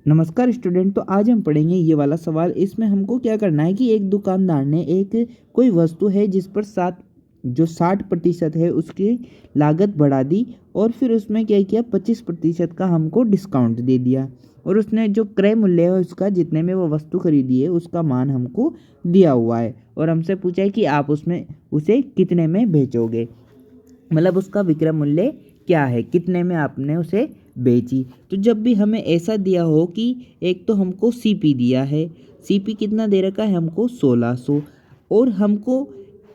नमस्कार स्टूडेंट। तो आज हम पढ़ेंगे ये वाला सवाल। इसमें हमको क्या करना है कि एक दुकानदार ने एक कोई वस्तु है जिस पर 60% है उसकी लागत बढ़ा दी और फिर उसमें क्या किया 25% का हमको डिस्काउंट दे दिया और उसने जो क्रय मूल्य है उसका जितने में वो वस्तु खरीदी है उसका मान हमको दिया हुआ है और हमसे पूछा है कि आप उसमें उसे कितने में बेचोगे, मतलब उसका विक्रय मूल्य क्या है, कितने में आपने उसे बेची। तो जब भी हमें ऐसा दिया हो कि एक तो हमको सीपी दिया है, सीपी कितना दे रखा है हमको 1600 और हमको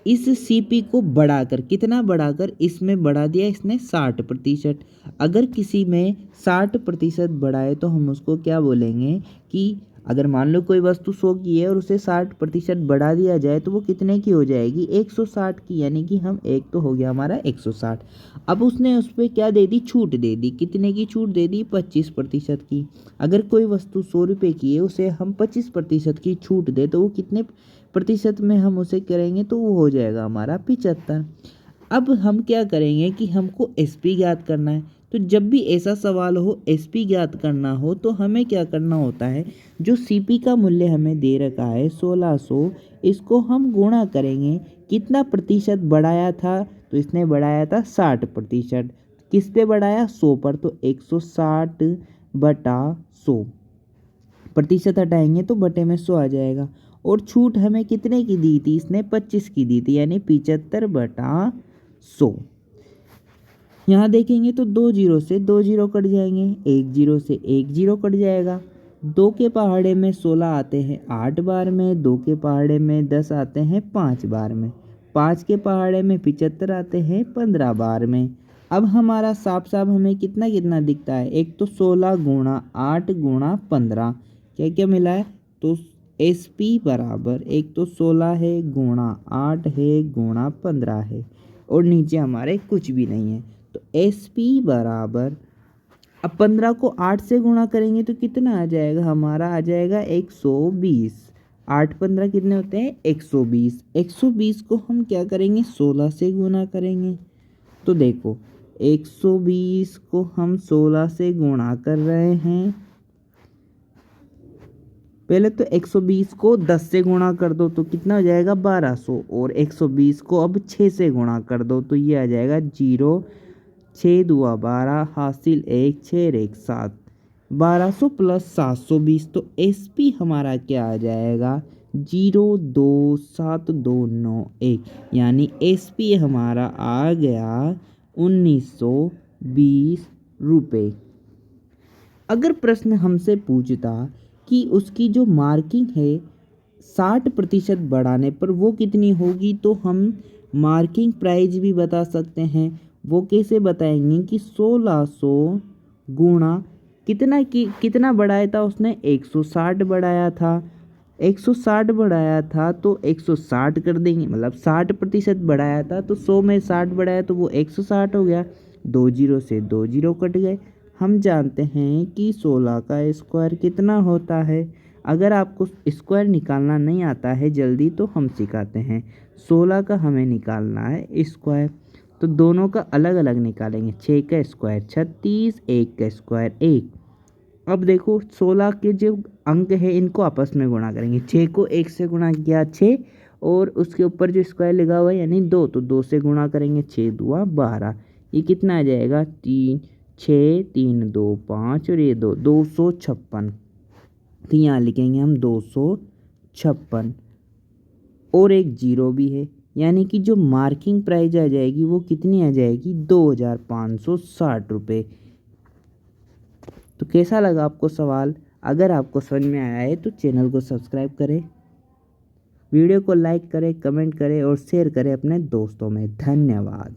इस सीपी को बढ़ाकर कितना बढ़ाकर इसमें बढ़ा दिया इसने 60%। अगर किसी में 60% बढ़ाए तो हम उसको क्या बोलेंगे कि अगर मान लो कोई वस्तु 100 की है और उसे 60% बढ़ा दिया जाए तो वो कितने की हो जाएगी 160 की, यानी कि हम एक तो हो गया हमारा 160। अब उसने उस पर क्या दे दी, छूट दे दी। कितने की छूट दे दी, 25% की। अगर कोई वस्तु 100 रुपये की है उसे हम 25% की छूट दे तो वो कितने प्रतिशत में हम उसे करेंगे, तो वो हो जाएगा हमारा 75। अब हम क्या करेंगे कि हमको एसपी ज्ञात करना है। तो जब भी ऐसा सवाल हो एसपी ज्ञात करना हो तो हमें क्या करना होता है, जो सीपी का मूल्य हमें दे रखा है 1600, इसको हम गुणा करेंगे। कितना प्रतिशत बढ़ाया था, तो इसने बढ़ाया था 60%। किस पे बढ़ाया, 100 पर, तो 160/100। प्रतिशत हटाएंगे तो बटे में 100 आ जाएगा। और छूट हमें कितने की दी थी, इसने 25 की दी थी, यानी 75/100। यहाँ देखेंगे तो 2 जीरो से 2 जीरो कट जाएंगे, 1 जीरो से 1 जीरो कट जाएगा। 2 के पहाड़े में 16 आते हैं 8 बार में, 2 के पहाड़े में 10 आते हैं 5 बार में, 5 के पहाड़े में 75 आते हैं 15 बार में। अब हमारा साफ साफ हमें कितना कितना दिखता है, एक तो 16 गुणा 8 गुणा 15, क्या क्या मिला है, तो एस पी बराबर एक तो 16 है गुणा 8 है गुणा 15 है और नीचे हमारे कुछ भी नहीं है। तो एस पी बराबर, अब 15 को 8 से गुणा करेंगे तो कितना आ जाएगा, हमारा आ जाएगा 120। 8 15 कितने होते हैं 120। 120 को हम क्या करेंगे 16 से गुणा करेंगे। तो देखो 120 को हम 16 से गुणा कर रहे हैं। पहले तो 120 को 10 से गुणा कर दो तो कितना हो जाएगा 1200, और 120 को अब 6 से गुणा कर दो तो ये आ जाएगा 0, 6 दूआ 12, हासिल 1, 6 1 7, 1200 प्लस 720। तो एसपी हमारा क्या आ जाएगा 02721, यानी एसपी हमारा आ गया 1920 रुपये। अगर प्रश्न हमसे पूछता कि उसकी जो मार्किंग है 60% बढ़ाने पर वो कितनी होगी, तो हम मार्किंग प्राइस भी बता सकते हैं। वो कैसे बताएंगे कि 1600 गुणा कितना बढ़ाया था उसने 160 बढ़ाया था, 160 बढ़ाया था तो 160 कर देंगे, मतलब 60% बढ़ाया था तो 100 में 60 बढ़ाया तो वो 160 हो गया। 2 जीरो से 2 जीरो कट गए। हम जानते हैं कि 16 का स्क्वायर कितना होता है। अगर आपको स्क्वायर निकालना नहीं आता है जल्दी तो हम सिखाते हैं। 16 का हमें निकालना है स्क्वायर, तो दोनों का अलग अलग निकालेंगे। 6 का स्क्वायर 36, 1 का स्क्वायर 1। अब देखो 16 के जो अंक है इनको आपस में गुणा करेंगे। 6 को 1 से गुणा किया 6 और उसके ऊपर जो स्क्वायर लगा हुआ है यानी 2, तो 2 से गुणा करेंगे 6 दूआ 12। ये कितना आ जाएगा 3 6 3 2 5 और ये 256। तो यहाँ लिखेंगे हम 256 और एक जीरो भी है, यानी कि जो मार्किंग प्राइस आ जाएगी वो कितनी आ जाएगी 2560 रुपये। तो कैसा लगा आपको सवाल? अगर आपको समझ में आया है तो चैनल को सब्सक्राइब करें, वीडियो को लाइक करें, कमेंट करें और शेयर करें अपने दोस्तों में। धन्यवाद।